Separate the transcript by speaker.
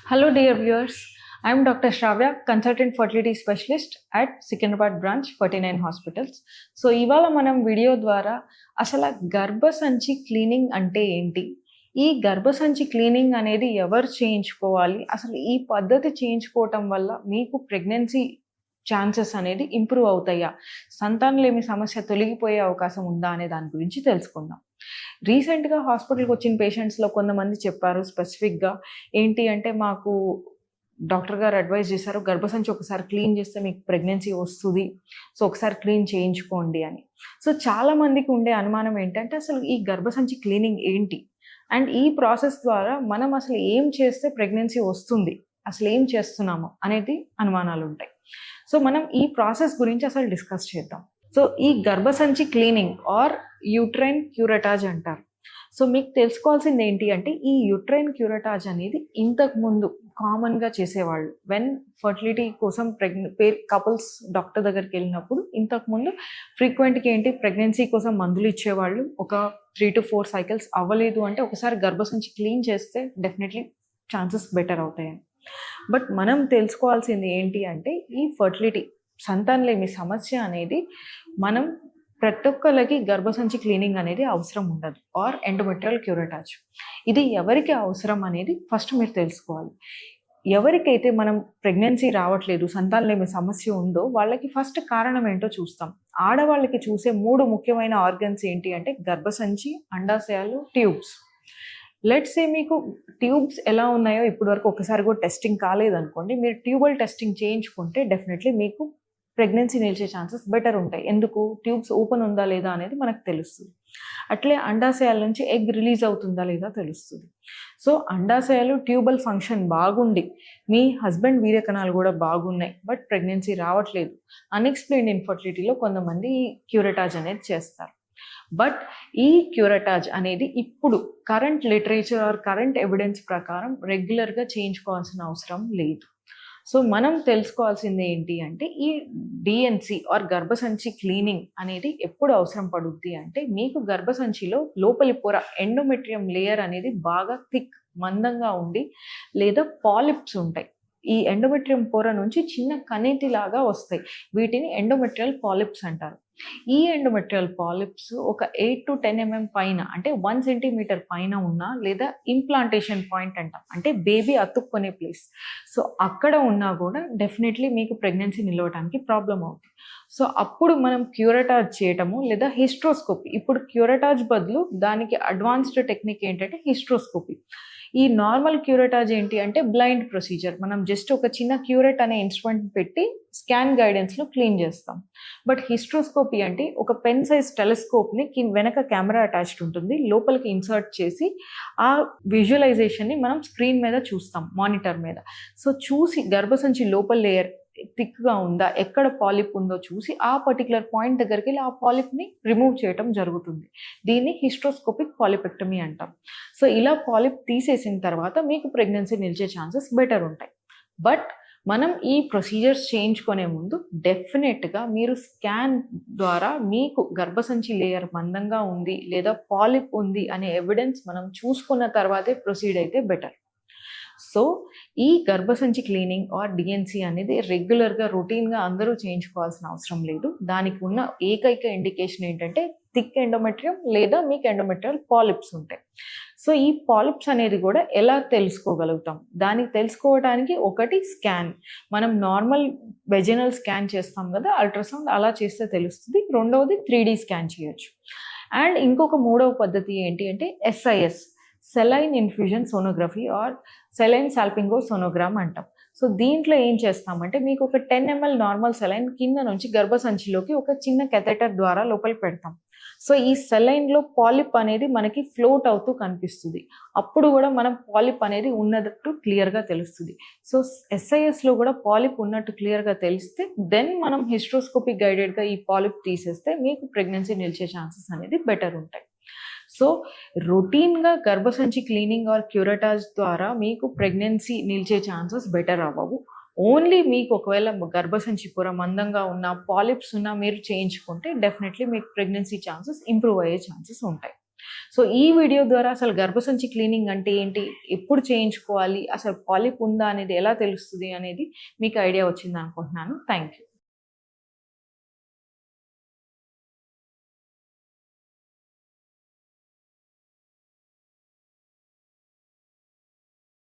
Speaker 1: Hello, dear viewers. I am Dr. Shravya, consultant fertility specialist at Secunderabad branch 49 hospitals. So ఇవాళ మనం video ద్వారా అసలు గర్భసంచి cleaning అంటే ఏంటి, ఈ గర్భసంచి క్లీనింగ్ అనేది ఎవరు చేయించుకోవాలి, అసలు ఈ పద్ధతి చేయించుకోవటం వల్ల మీకు ప్రెగ్నెన్సీ ఛాన్సెస్ అనేది ఇంప్రూవ్ అవుతాయా, సంతానలేమి సమస్య తొలగిపోయే అవకాశం ఉందా అనే దాని గురించి తెలుసుకుందాం. రీసెంట్గా హాస్పిటల్కి వచ్చిన పేషెంట్స్లో కొంతమంది చెప్పారు స్పెసిఫిక్గా ఏంటి అంటే, మాకు డాక్టర్ గారు అడ్వైజ్ చేశారు గర్భసంచి ఒకసారి క్లీన్ చేస్తే మీకు ప్రెగ్నెన్సీ వస్తుంది, సో ఒకసారి క్లీన్ చేయించుకోండి అని. సో చాలా మందికి ఉండే అనుమానం ఏంటంటే అసలు ఈ గర్భసంచి క్లీనింగ్ ఏంటి, అండ్ ఈ ప్రాసెస్ ద్వారా మనం అసలు ఏం చేస్తే ప్రెగ్నెన్సీ వస్తుంది, అసలు ఏం చేస్తున్నాము అనేది అనుమానాలు ఉంటాయి. సో మనం ఈ ప్రాసెస్ గురించి అసలు డిస్కస్ చేద్దాం. సో ఈ గర్భసంచి క్లీనింగ్ ఆర్ యూట్రైన్ క్యూరటాజ్ అంటారు. సో మీకు తెలుసుకోవాల్సింది ఏంటి అంటే, ఈ యూట్రైన్ క్యూరటాజ్ అనేది ఇంతకు ముందు కామన్గా చేసేవాళ్ళు. వెన్ ఫర్టిలిటీ కోసం కపుల్స్ డాక్టర్ దగ్గరికి వెళ్ళినప్పుడు ఇంతకుముందు ఫ్రీక్వెంట్గా ఏంటి, ప్రెగ్నెన్సీ కోసం మందులు ఇచ్చేవాళ్ళు. ఒక 3 to 4 సైకిల్స్ అవ్వలేదు అంటే ఒకసారి గర్భసంచి క్లీన్ చేస్తే డెఫినెట్లీ ఛాన్సెస్ బెటర్ అవుతాయని. బట్ మనం తెలుసుకోవాల్సింది ఏంటి అంటే, ఈ ఫర్టిలిటీ సంతానలేమి సమస్య అనేది మనం ప్రతి ఒక్కరికి గర్భసంచి క్లీనింగ్ అనేది అవసరం ఉండదు, ఆర్ ఎండోమెట్రియల్ క్యూరటాజ్. ఇది ఎవరికి అవసరం అనేది ఫస్ట్ మీరు తెలుసుకోవాలి. ఎవరికైతే మనం ప్రెగ్నెన్సీ రావట్లేదు, సంతానలేమి సమస్య ఉందో వాళ్ళకి ఫస్ట్ కారణం ఏంటో చూస్తాం. ఆడవాళ్ళకి చూసే 3 ముఖ్యమైన ఆర్గన్స్ ఏంటి అంటే గర్భసంచి, అండాశయాలు, ట్యూబ్స్. లెట్స్ సే మీకు ట్యూబ్స్ ఎలా ఉన్నాయో ఇప్పటివరకు ఒకసారి కూడా టెస్టింగ్ కాలేదనుకోండి, మీరు ట్యూబల్ టెస్టింగ్ చేయించుకుంటే డెఫినెట్లీ మీకు ప్రెగ్నెన్సీ నిలిచే ఛాన్సెస్ బెటర్ ఉంటాయి. ఎందుకు, ట్యూబ్స్ ఓపెన్ ఉందా లేదా అనేది మనకు తెలుస్తుంది. అట్లే అండాశయాల నుంచి ఎగ్ రిలీజ్ అవుతుందా లేదా తెలుస్తుంది. సో అండాశయాలు ట్యూబల్ ఫంక్షన్ బాగుండి మీ హస్బెండ్ వీర్యకణాలు కూడా బాగున్నాయి, బట్ ప్రెగ్నెన్సీ రావట్లేదు, అన్ఎక్స్ప్లెయిన్డ్ ఇన్ఫర్టిలిటీలో కొంతమంది ఈ క్యూరటాజ్ అనేది చేస్తారు. బట్ ఈ క్యూరటాజ్ అనేది ఇప్పుడు current literature or current evidence ప్రకారం రెగ్యులర్గా చేయించుకోవాల్సిన అవసరం లేదు. సో మనం తెలుసుకోవాల్సింది ఏంటి అంటే, ఈ డిఎన్సి ఆర్ గర్భసంచి క్లీనింగ్ అనేది ఎప్పుడు అవసరం పడుద్ది అంటే, మీకు గర్భసంచిలో లోపలి పొర ఎండోమెట్రియం లేయర్ అనేది బాగా థిక్ మందంగా ఉండి, లేదా పాలిప్స్ ఉంటాయి. ఈ ఎండోమెట్రియం పొర నుంచి చిన్న కణితిలాగా వస్తాయి, వీటిని ఎండోమెట్రియల్ పాలిప్స్ అంటారు. ఈ ఎండోమెట్రియల్ పాలిప్స్ ఒక 8 to 10 mm పైన, అంటే 1 centimeter పైన ఉన్నా, లేదా ఇంప్లాంటేషన్ పాయింట్ అంటాం, అంటే బేబీ అతుక్కునే ప్లేస్, సో అక్కడ ఉన్నా కూడా డెఫినెట్లీ మీకు ప్రెగ్నెన్సీ నిలవడానికి ప్రాబ్లం అవుతుంది. సో అప్పుడు మనం క్యూరటాజ్ చేయటము లేదా హిస్ట్రోస్కోపీ. ఇప్పుడు క్యూరటాజ్ బదులు దానికి అడ్వాన్స్డ్ టెక్నిక్ ఏంటంటే హిస్ట్రోస్కోపీ. ఈ నార్మల్ క్యూరటాజ్ ఏంటి అంటే బ్లైండ్ ప్రొసీజర్, మనం జస్ట్ ఒక చిన్న క్యూరెట్ అనే ఇన్స్ట్రుమెంట్ పెట్టి స్కాన్ గైడెన్స్లో క్లీన్ చేస్తాం. బట్ హిస్ట్రోస్కోపీ అంటే ఒక పెన్ సైజ్ టెలిస్కోప్ని వెనక కెమెరా అటాచ్డ్ ఉంటుంది, లోపలికి ఇన్సర్ట్ చేసి ఆ విజువలైజేషన్ని మనం స్క్రీన్ మీద చూస్తాం, మానిటర్ మీద. సో చూసి గర్భసంచి లోపల లేయర్ థిక్గా ఉందా, ఎక్కడ పాలిప్ ఉందో చూసి ఆ పర్టికులర్ పాయింట్ దగ్గరికి వెళ్ళి ఆ పాలిప్ని రిమూవ్ చేయటం జరుగుతుంది. దీన్ని హిస్ట్రోస్కోపిక్ పాలిపెక్టమీ అంటాం. సో ఇలా పాలిప్ తీసేసిన తర్వాత మీకు ప్రెగ్నెన్సీ నిలిచే ఛాన్సెస్ బెటర్ ఉంటాయి. బట్ మనం ఈ ప్రొసీజర్స్ చేయించుకునే ముందు డెఫినెట్గా మీరు స్కాన్ ద్వారా మీకు గర్భసంచి లేయర్ మందంగా ఉంది లేదా పాలిప్ ఉంది అనే ఎవిడెన్స్ మనం చూసుకున్న తర్వాతే ప్రొసీడ్ అయితే బెటర్. సో ఈ గర్భసంచి క్లీనింగ్ ఆర్ డిఎన్సి అనేది రెగ్యులర్గా రొటీన్గా అందరూ చేయించుకోవాల్సిన అవసరం లేదు. దానికి ఉన్న ఏకైక ఇండికేషన్ ఏంటంటే థిక్ ఎండోమెట్రియం లేదా మీకు ఎండోమెట్రియల్ పాలిప్స్ ఉంటాయి. సో ఈ పాలిప్స్ అనేది కూడా ఎలా తెలుసుకోగలుగుతాం, దానికి తెలుసుకోవడానికి ఒకటి స్కాన్. మనం నార్మల్ వెజినల్ స్కాన్ చేస్తాం కదా, అల్ట్రాసౌండ్, అలా చేస్తే తెలుస్తుంది. రెండవది 3D స్కాన్ చేయొచ్చు. అండ్ ఇంకొక మూడవ పద్ధతి ఏంటి అంటే SIS, saline infusion sonography or saline salpingo sonogram అంటాం. సో దీంట్లో ఏం చేస్తామంటే, మీకు ఒక 10 ml నార్మల్ సెలైన్ కింద నుంచి గర్భసంచిలోకి ఒక చిన్న కెథెటర్ ద్వారా లోపలికి పెడతాం. సో ఈ సెలైన్లో పాలిప్ అనేది మనకి ఫ్లోట్ అవుతూ కనిపిస్తుంది. అప్పుడు కూడా మనం పాలిప్ అనేది ఉన్నట్టు క్లియర్గా తెలుస్తుంది. సో SISలో కూడా పాలిప్ ఉన్నట్టు క్లియర్గా తెలిస్తే దెన్ మనం హిస్ట్రోస్కోపీ గైడెడ్గా ఈ పాలిప్ తీసేస్తే మీకు ప్రెగ్నెన్సీ నిలిచే ఛాన్సెస్ అనేది బెటర్ ఉంటాయి. సో రొటీన్గా గర్భసంచి క్లీనింగ్ ఆర్ క్యూరటాజ్ ద్వారా మీకు ప్రెగ్నెన్సీ నిలిచే ఛాన్సెస్ బెటర్ అవ్వవు. ఓన్లీ మీకు ఒకవేళ గర్భసంచి పొర మందంగా ఉన్న, పాలిప్స్ ఉన్నా మీరు చేయించుకుంటే డెఫినెట్లీ మీకు ప్రెగ్నెన్సీ ఛాన్సెస్ ఇంప్రూవ్ అయ్యే ఛాన్సెస్ ఉంటాయి. సో ఈ వీడియో ద్వారా అసలు గర్భసంచి క్లీనింగ్ అంటే ఏంటి, ఎప్పుడు చేయించుకోవాలి, అసలు పాలిప్ ఉందా అనేది ఎలా తెలుస్తుంది అనేది మీకు ఐడియా వచ్చింది అనుకుంటున్నాను. Thank you.